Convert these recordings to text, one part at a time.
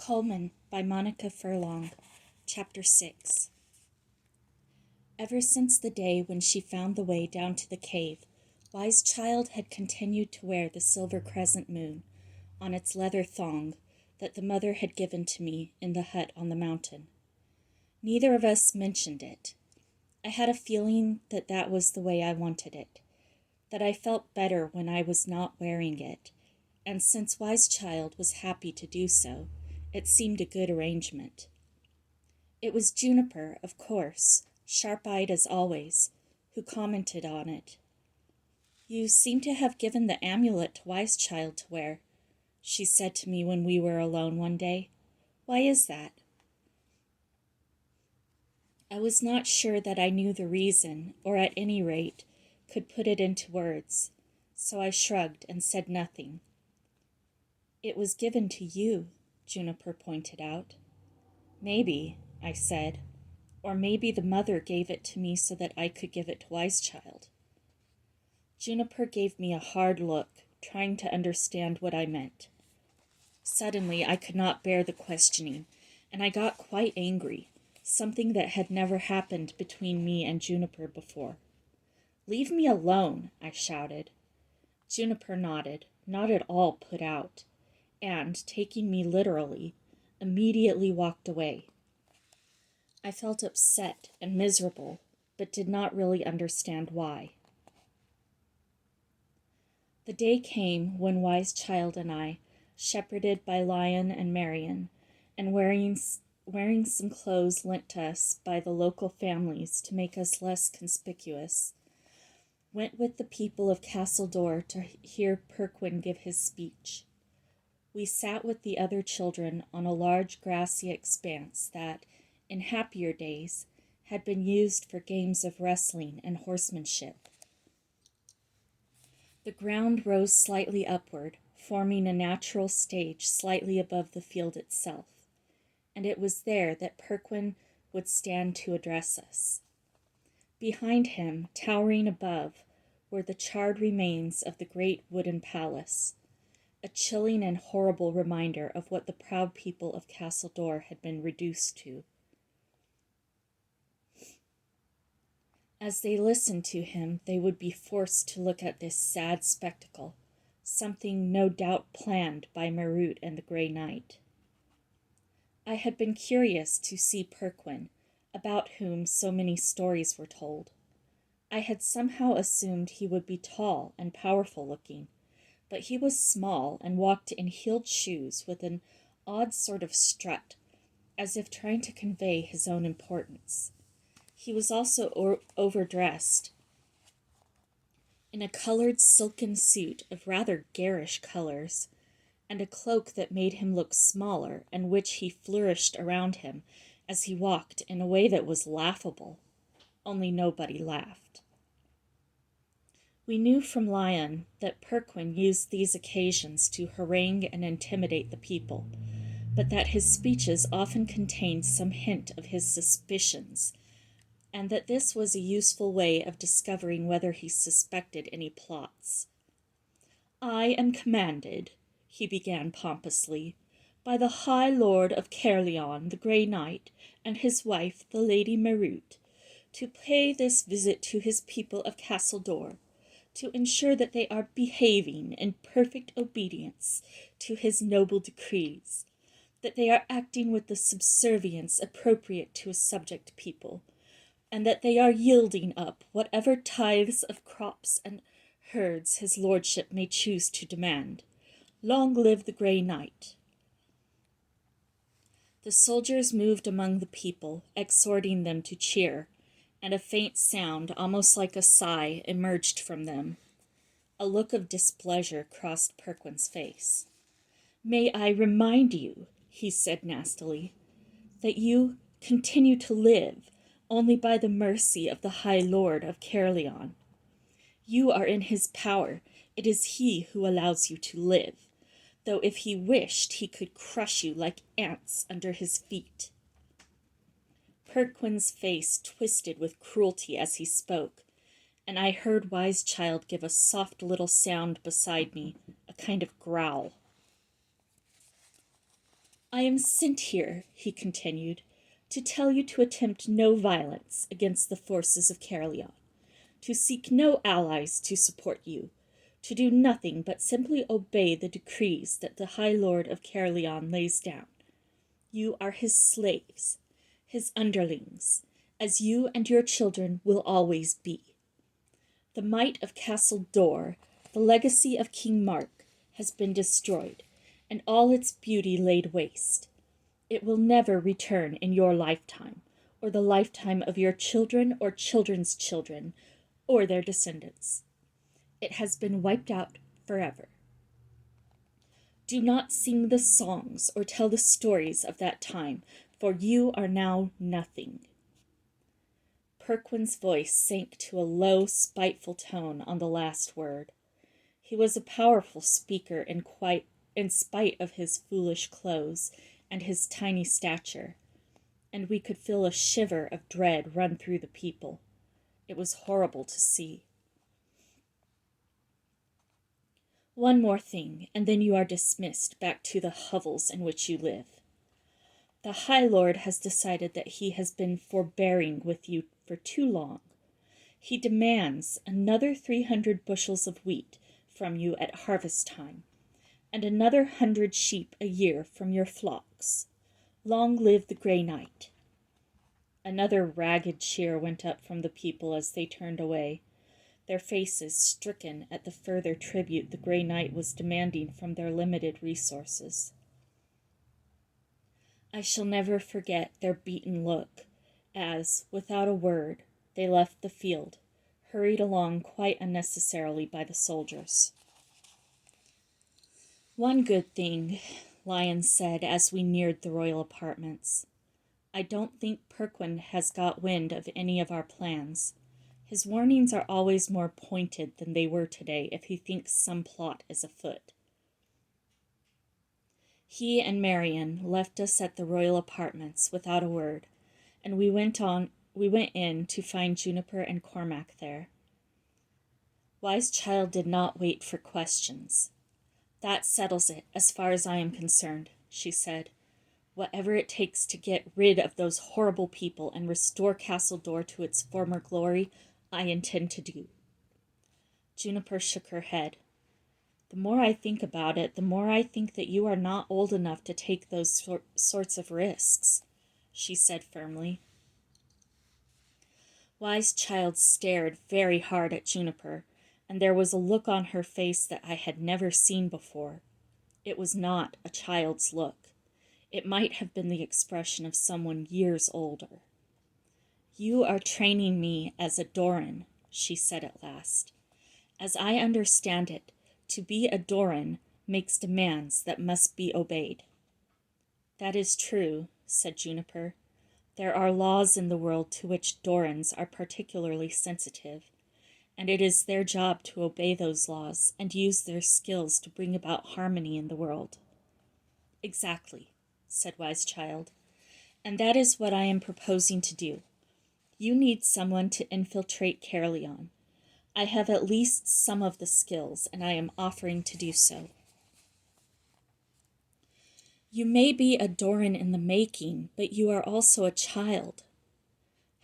Colman by Monica Furlong, Chapter 6. Ever since the day when she found the way down to the cave, Wise Child had continued to wear the silver crescent moon on its leather thong that the mother had given to me in the hut on the mountain. Neither of us mentioned it. I had a feeling that that was the way I wanted it, that I felt better when I was not wearing it, and since Wise Child was happy to do so, it seemed a good arrangement. It was Juniper, of course, sharp-eyed as always, who commented on it. "You seem to have given the amulet to Wise Child to wear," she said to me when we were alone one day. "Why is that?" I was not sure that I knew the reason, or at any rate, could put it into words, so I shrugged and said nothing. "It was given to you," Juniper pointed out. "Maybe," I said, "or maybe the mother gave it to me so that I could give it to Wise Child." Juniper gave me a hard look, trying to understand what I meant. Suddenly, I could not bear the questioning, and I got quite angry, something that had never happened between me and Juniper before. "Leave me alone," I shouted. Juniper nodded, not at all put out, and, taking me literally, immediately walked away. I felt upset and miserable, but did not really understand why. The day came when Wise Child and I, shepherded by Lion and Marion, and wearing some clothes lent to us by the local families to make us less conspicuous, went with the people of Castledor to hear Perquin give his speech. We sat with the other children on a large grassy expanse that, in happier days, had been used for games of wrestling and horsemanship. The ground rose slightly upward, forming a natural stage slightly above the field itself, and it was there that Perquin would stand to address us. Behind him, towering above, were the charred remains of the great wooden palace, a chilling and horrible reminder of what the proud people of Castledor had been reduced to. As they listened to him, they would be forced to look at this sad spectacle, something no doubt planned by Marut and the Grey Knight. I had been curious to see Perquin, about whom so many stories were told. I had somehow assumed he would be tall and powerful-looking, but he was small and walked in heeled shoes with an odd sort of strut, as if trying to convey his own importance. He was also overdressed in a colored silken suit of rather garish colors, and a cloak that made him look smaller, and which he flourished around him as he walked in a way that was laughable, only nobody laughed. We knew from Lion that Perquin used these occasions to harangue and intimidate the people, but that his speeches often contained some hint of his suspicions, and that this was a useful way of discovering whether he suspected any plots. "I am commanded," he began pompously, "by the High Lord of Caerleon, the Grey Knight, and his wife, the Lady Marut, to pay this visit to his people of Castledor, to ensure that they are behaving in perfect obedience to his noble decrees, that they are acting with the subservience appropriate to a subject people, and that they are yielding up whatever tithes of crops and herds his lordship may choose to demand. Long live the Grey Knight." The soldiers moved among the people, exhorting them to cheer, and a faint sound, almost like a sigh, emerged from them. A look of displeasure crossed Perquin's face. "May I remind you," he said nastily, "that you continue to live only by the mercy of the High Lord of Caerleon. You are in his power. It is he who allows you to live, though if he wished he could crush you like ants under his feet." Perquin's face twisted with cruelty as he spoke, and I heard Wise Child give a soft little sound beside me, a kind of growl. I am sent here, he continued, to tell you to attempt no violence against the forces of Caerleon, to seek no allies to support you, to do nothing but simply obey the decrees that the High Lord of Caerleon lays down. You are his slaves, his underlings, as you and your children will always be. The might of Castle Dor, the legacy of King Mark, has been destroyed, and all its beauty laid waste. It will never return in your lifetime, or the lifetime of your children or children's children, or their descendants. It has been wiped out forever. Do not sing the songs or tell the stories of that time, for you are now nothing. Perquin's voice sank to a low, spiteful tone on the last word. He was a powerful speaker in spite of his foolish clothes and his tiny stature, and we could feel a shiver of dread run through the people. It was horrible to see. One more thing, and then you are dismissed back to the hovels in which you live. The High Lord has decided that he has been forbearing with you for too long. He demands another 300 bushels of wheat from you at harvest time, and another 100 sheep a year from your flocks. Long live the Grey Knight. Another ragged cheer went up from the people as they turned away, their faces stricken at the further tribute the Grey Knight was demanding from their limited resources. I shall never forget their beaten look as, without a word, they left the field, hurried along quite unnecessarily by the soldiers. One good thing, Lyons said as we neared the royal apartments. I don't think Perquin has got wind of any of our plans. His warnings are always more pointed than they were today if he thinks some plot is afoot. He and Marian left us at the royal apartments without a word, and we went in to find Juniper and Cormac there. Wise Child did not wait for questions. That settles it, as far as I am concerned, she said. Whatever it takes to get rid of those horrible people and restore Castle Dor to its former glory, I intend to do. Juniper shook her head. The more I think about it, the more I think that you are not old enough to take those sorts of risks, she said firmly. Wise Child stared very hard at Juniper, and there was a look on her face that I had never seen before. It was not a child's look. It might have been the expression of someone years older. You are training me as a Doran, she said at last. As I understand it, to be a Doran makes demands that must be obeyed. That is true, said Juniper. There are laws in the world to which Dorans are particularly sensitive, and it is their job to obey those laws and use their skills to bring about harmony in the world. Exactly, said Wise Child, and that is what I am proposing to do. You need someone to infiltrate Caerleon. I have at least some of the skills, and I am offering to do so. You may be a Doran in the making, but you are also a child.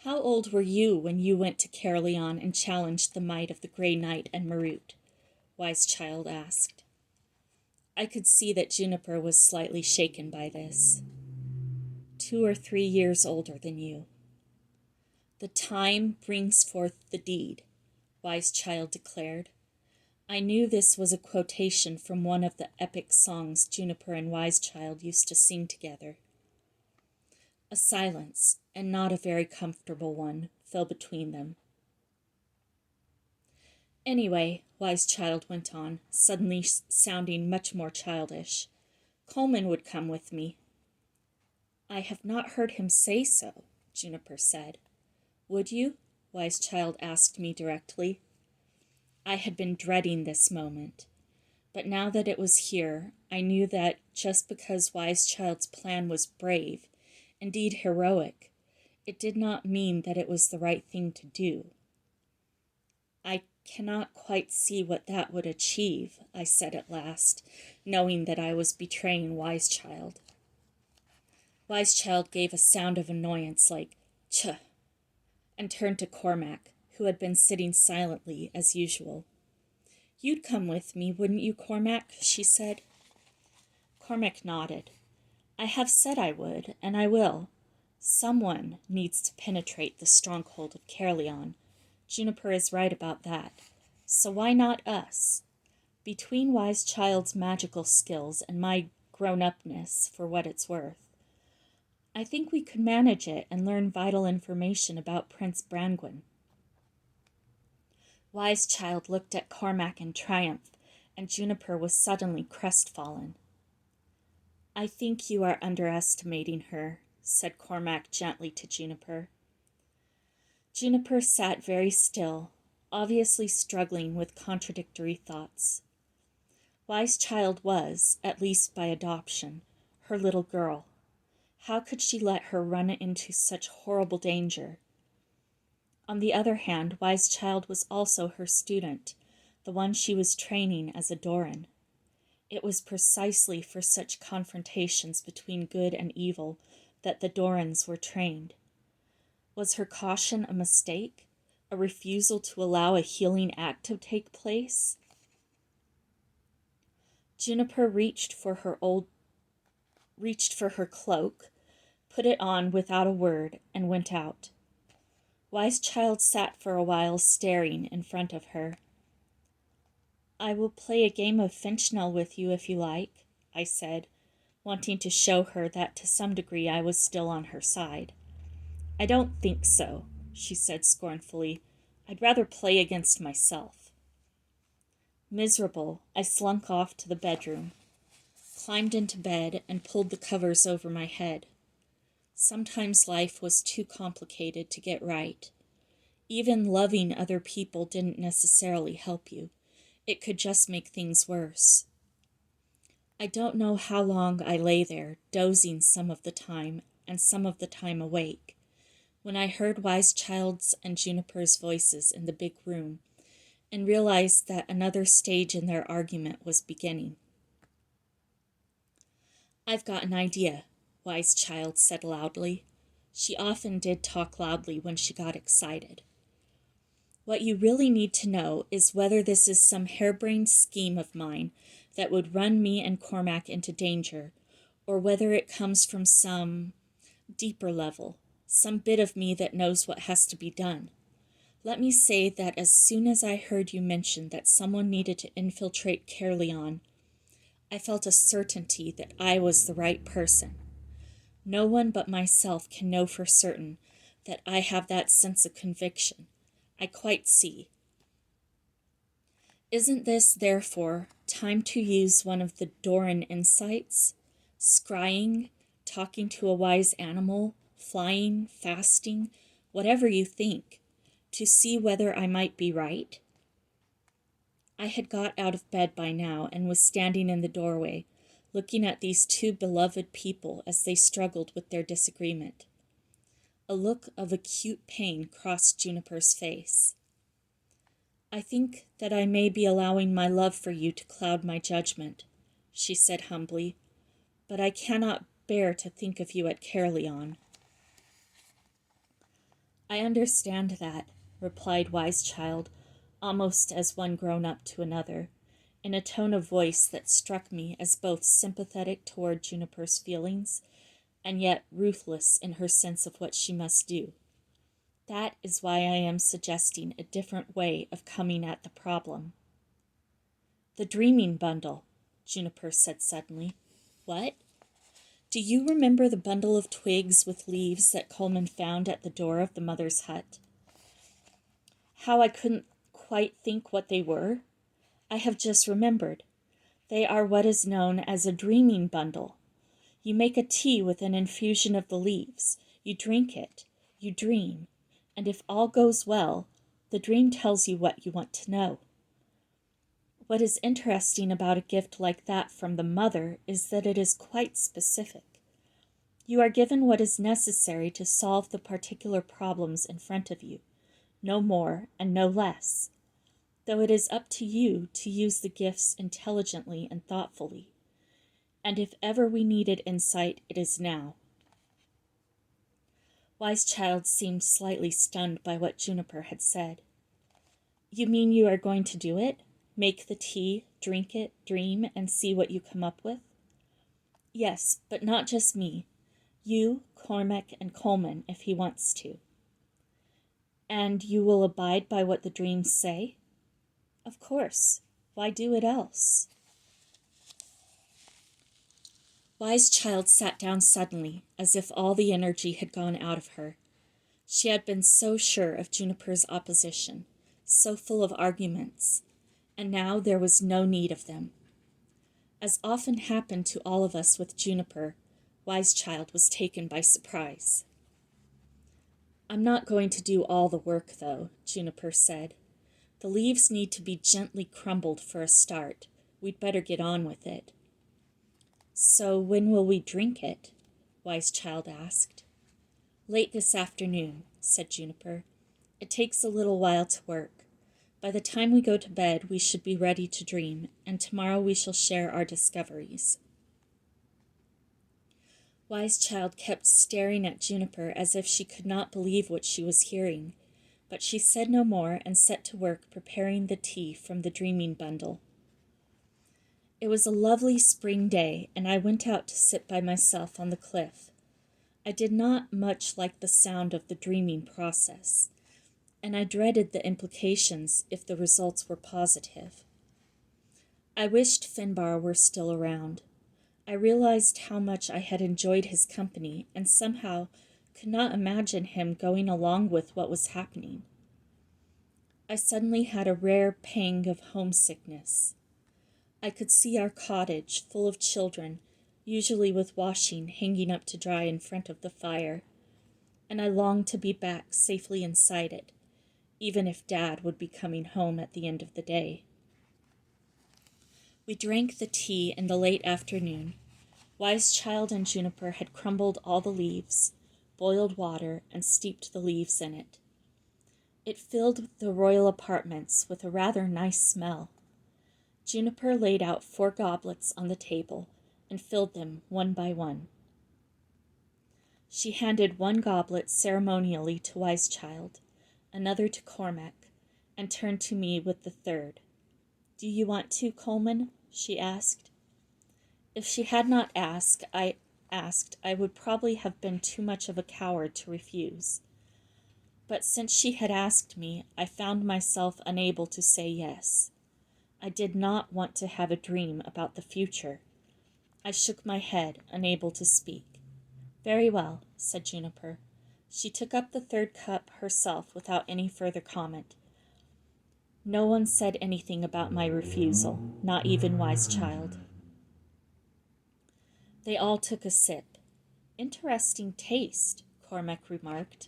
How old were you when you went to Caerleon and challenged the might of the Grey Knight and Marut? Wise Child asked. I could see that Juniper was slightly shaken by this. 2 or 3 years older than you. The time brings forth the deed, Wise Child declared. I knew this was a quotation from one of the epic songs Juniper and Wise Child used to sing together. A silence, and not a very comfortable one, fell between them. Anyway, Wise Child went on, suddenly sounding much more childish, Colman would come with me. I have not heard him say so, Juniper said. Would you? Wise Child asked me directly. I had been dreading this moment, but now that it was here, I knew that just because Wise Child's plan was brave, indeed heroic, it did not mean that it was the right thing to do. I cannot quite see what that would achieve, I said at last, knowing that I was betraying Wise Child. Wise Child gave a sound of annoyance like, "Tch," and turned to Cormac, who had been sitting silently as usual. "You'd come with me, wouldn't you, Cormac?" she said. Cormac nodded. "I have said I would, and I will. Someone needs to penetrate the stronghold of Caerleon. Juniper is right about that. So why not us? Between Wise Child's magical skills and my grown-upness, for what it's worth, I think we could manage it and learn vital information about Prince Brangwyn." Wise Child looked at Cormac in triumph, and Juniper was suddenly crestfallen. "I think you are underestimating her," said Cormac gently to Juniper. Juniper sat very still, obviously struggling with contradictory thoughts. Wise Child was, at least by adoption, her little girl. How could she let her run into such horrible danger? On the other hand, Wise Child was also her student, the one she was training as a Doran. It was precisely for such confrontations between good and evil that the Dorans were trained. Was her caution a mistake? A refusal to allow a healing act to take place? Juniper reached for her cloak, put it on without a word, and went out. Wise Child sat for a while staring in front of her. "I will play a game of Finchnell with you if you like," I said, wanting to show her that to some degree I was still on her side. "I don't think so," she said scornfully. "I'd rather play against myself." Miserable, I slunk off to the bedroom, climbed into bed, and pulled the covers over my head. Sometimes life was too complicated to get right. Even loving other people didn't necessarily help you. It could just make things worse. I don't know how long I lay there, dozing some of the time, and some of the time awake, when I heard Wise Child's and Juniper's voices in the big room, and realized that another stage in their argument was beginning. "I've got an idea," Wise Child said loudly. She often did talk loudly when she got excited. "What you really need to know is whether this is some harebrained scheme of mine that would run me and Cormac into danger, or whether it comes from some deeper level, some bit of me that knows what has to be done. Let me say that as soon as I heard you mention that someone needed to infiltrate Caerleon, I felt a certainty that I was the right person. No one but myself can know for certain that I have that sense of conviction. I quite see. Isn't this, therefore, time to use one of the Doran insights? Scrying, talking to a wise animal, flying, fasting, whatever you think, to see whether I might be right?" I had got out of bed by now and was standing in the doorway, looking at these two beloved people as they struggled with their disagreement. A look of acute pain crossed Juniper's face. "I think that I may be allowing my love for you to cloud my judgment," she said humbly, "but I cannot bear to think of you at Caerleon." "I understand that," replied Wise Child, almost as one grown up to another, in a tone of voice that struck me as both sympathetic toward Juniper's feelings and yet ruthless in her sense of what she must do. "That is why I am suggesting a different way of coming at the problem." "The dreaming bundle," Juniper said suddenly. "What?" "Do you remember the bundle of twigs with leaves that Colman found at the door of the mother's hut? How I couldn't quite think what they were? I have just remembered. They are what is known as a dreaming bundle. You make a tea with an infusion of the leaves. You drink it. You dream. And if all goes well, the dream tells you what you want to know. What is interesting about a gift like that from the mother is that it is quite specific. You are given what is necessary to solve the particular problems in front of you, no more and no less, though it is up to you to use the gifts intelligently and thoughtfully. And if ever we needed insight, it is now. Wise Child seemed slightly stunned by what Juniper had said. You mean you are going to do it? Make the tea, drink it, dream, and see what you come up with? Yes, but not just me. You, Cormac, and Colman, if he wants to. And you will abide by what the dreams say? Of course. Why do it else? Wise Child sat down suddenly, as if all the energy had gone out of her. She had been so sure of Juniper's opposition, so full of arguments, and now there was no need of them. As often happened to all of us with Juniper, Wise Child was taken by surprise. I'm not going to do all the work, though, Juniper said. The leaves need to be gently crumbled for a start. We'd better get on with it. So when will we drink it? Wise Child asked. Late this afternoon, said Juniper. It takes a little while to work. By the time we go to bed, we should be ready to dream, and tomorrow we shall share our discoveries. Wise Child kept staring at Juniper as if she could not believe what she was hearing, but she said no more and set to work preparing the tea from the dreaming bundle. It was a lovely spring day, and I went out to sit by myself on the cliff. I did not much like the sound of the dreaming process, and I dreaded the implications if the results were positive. I wished Finbar were still around. I realized how much I had enjoyed his company and somehow could not imagine him going along with what was happening. I suddenly had a rare pang of homesickness. I could see our cottage full of children, usually with washing hanging up to dry in front of the fire, and I longed to be back safely inside it, even if Dad would be coming home at the end of the day. We drank the tea in the late afternoon. Wise Child and Juniper had crumbled all the leaves, boiled water, and steeped the leaves in it. It filled the royal apartments with a rather nice smell. Juniper laid out 4 goblets on the table and filled them one by one. She handed 1 goblet ceremonially to Wise Child, another to Cormac, and turned to me with the 3rd. Do you want to, Colman? She asked. If she had not asked, I would probably have been too much of a coward to refuse. But since she had asked me, I found myself unable to say yes. I did not want to have a dream about the future. I shook my head, unable to speak. Very well, said Juniper. She took up the 3rd cup herself without any further comment. No one said anything about my refusal, not even Wise Child. They all took a sip. Interesting taste, Cormac remarked.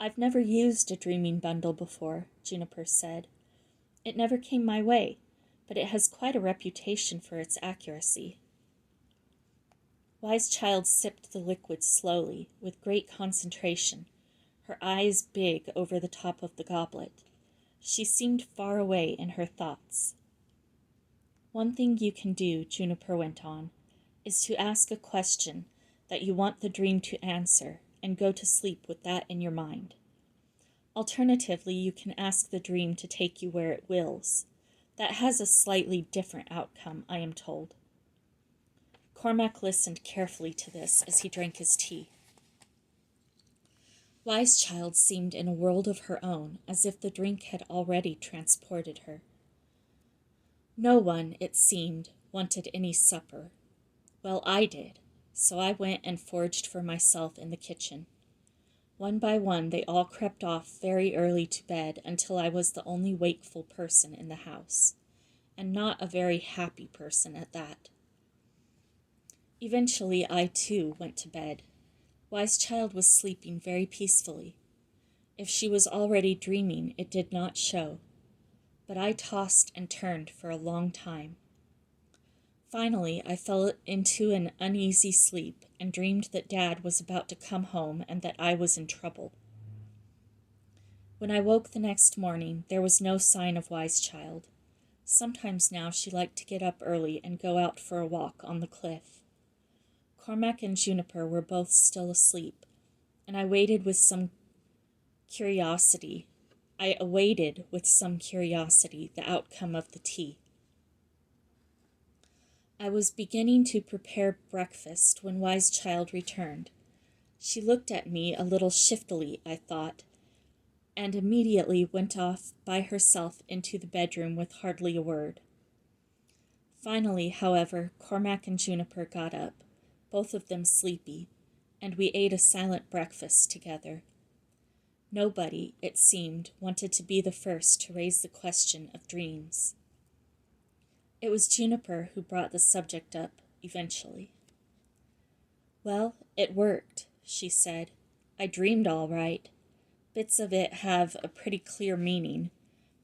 I've never used a dreaming bundle before, Juniper said. It never came my way, but it has quite a reputation for its accuracy. Wise Child sipped the liquid slowly, with great concentration, her eyes big over the top of the goblet. She seemed far away in her thoughts. One thing you can do, Juniper went on, is to ask a question that you want the dream to answer and go to sleep with that in your mind. Alternatively, you can ask the dream to take you where it wills. That has a slightly different outcome, I am told. Cormac listened carefully to this as he drank his tea. Wise Child seemed in a world of her own, as if the drink had already transported her. No one, it seemed, wanted any supper. Well, I did, so I went and foraged for myself in the kitchen. One by one, they all crept off very early to bed until I was the only wakeful person in the house, and not a very happy person at that. Eventually, I too went to bed. Wise Child was sleeping very peacefully. If she was already dreaming, it did not show. But I tossed and turned for a long time. Finally, I fell into an uneasy sleep and dreamed that Dad was about to come home and that I was in trouble. When I woke the next morning, there was no sign of Wise Child. Sometimes now she liked to get up early and go out for a walk on the cliff. Cormac and Juniper were both still asleep, and I waited with some curiosity. I awaited with some curiosity the outcome of the tea. I was beginning to prepare breakfast when Wise Child returned. She looked at me a little shiftily, I thought, and immediately went off by herself into the bedroom with hardly a word. Finally, however, Cormac and Juniper got up, both of them sleepy, and we ate a silent breakfast together. Nobody, it seemed, wanted to be the first to raise the question of dreams. It was Juniper who brought the subject up eventually. "Well, it worked," she said. "I dreamed all right. Bits of it have a pretty clear meaning,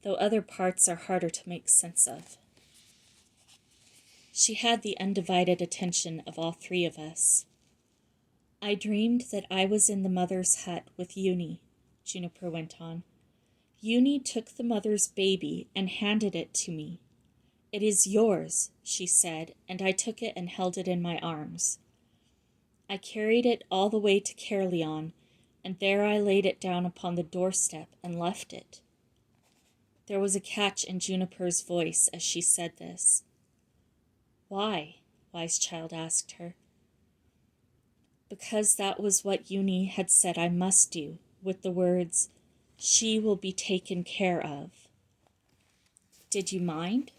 though other parts are harder to make sense of." She had the undivided attention of all three of us. "I dreamed that I was in the mother's hut with Uni," Juniper went on. "Uni took the mother's baby and handed it to me. 'It is yours,' she said, and I took it and held it in my arms. I carried it all the way to Caerleon, and there I laid it down upon the doorstep and left it." There was a catch in Juniper's voice as she said this. "Why?" Wise Child asked her. "Because that was what Uni had said I must do, with the words, 'She will be taken care of.'" "Did you mind?"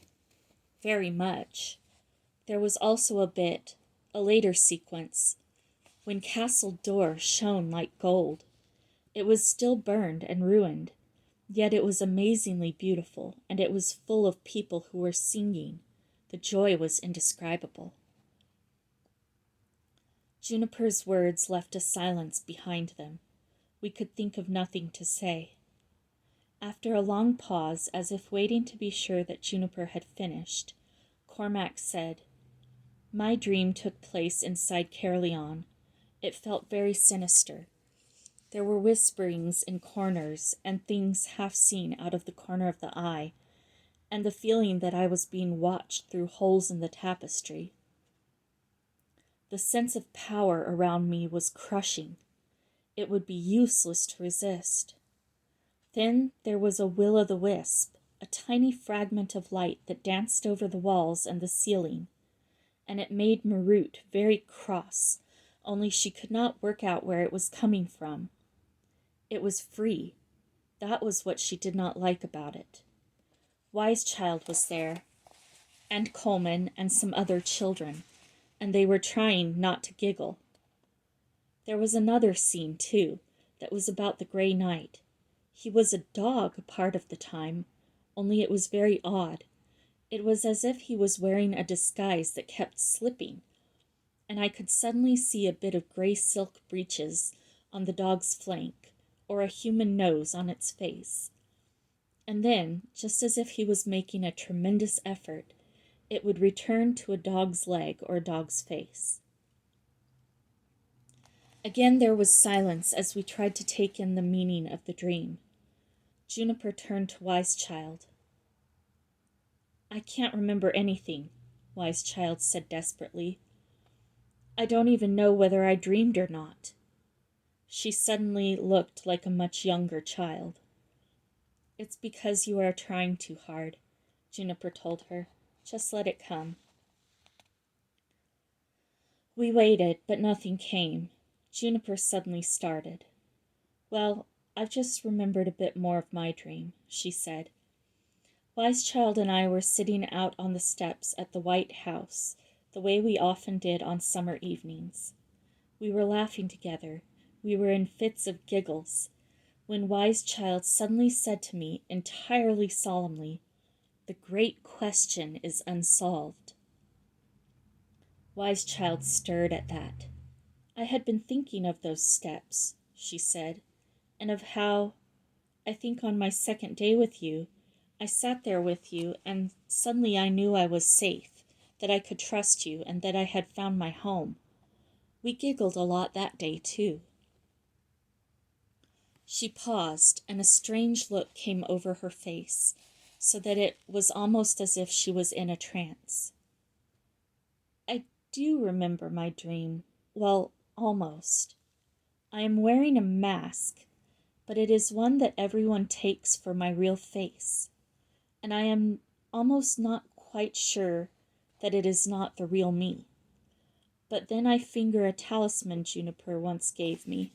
"Very much. There was also a later sequence, when Castle Door shone like gold. It was still burned and ruined, yet it was amazingly beautiful, and it was full of people who were singing. The joy was indescribable." Juniper's words left a silence behind them. We could think of nothing to say. After a long pause, as if waiting to be sure that Juniper had finished, Cormac said, "My dream took place inside Caerleon. It felt very sinister. There were whisperings in corners, and things half seen out of the corner of the eye, and the feeling that I was being watched through holes in the tapestry. The sense of power around me was crushing. It would be useless to resist. Then there was a will-o'-the-wisp, a tiny fragment of light that danced over the walls and the ceiling, and it made Marut very cross, only she could not work out where it was coming from. It was free. That was what she did not like about it. Wise Child was there, and Colman and some other children, and they were trying not to giggle. There was another scene, too, that was about the Grey Knight. He was a dog a part of the time, only it was very odd. It was as if he was wearing a disguise that kept slipping, and I could suddenly see a bit of grey silk breeches on the dog's flank, or a human nose on its face. And then, just as if he was making a tremendous effort, it would return to a dog's leg or a dog's face. Again there was silence as we tried to take in the meaning of the dream. Juniper turned to Wise Child. "I can't remember anything," Wise Child said desperately. "I don't even know whether I dreamed or not." She suddenly looked like a much younger child. "It's because you are trying too hard," Juniper told her. "Just let it come." We waited, but nothing came. Juniper suddenly started. "Well, I've just remembered a bit more of my dream," she said. "Wise Child and I were sitting out on the steps at the White House, the way we often did on summer evenings. We were laughing together. We were in fits of giggles, when Wise Child suddenly said to me, entirely solemnly, 'The great question is unsolved.'" Wise Child stirred at that. "I had been thinking of those steps," she said, "and of how, I think on my second day with you, I sat there with you, and suddenly I knew I was safe, that I could trust you, and that I had found my home. We giggled a lot that day, too." She paused, and a strange look came over her face, so that it was almost as if she was in a trance. "I do remember my dream, well, almost. I am wearing a mask, but it is one that everyone takes for my real face, and I am almost not quite sure that it is not the real me. But then I finger a talisman Juniper once gave me.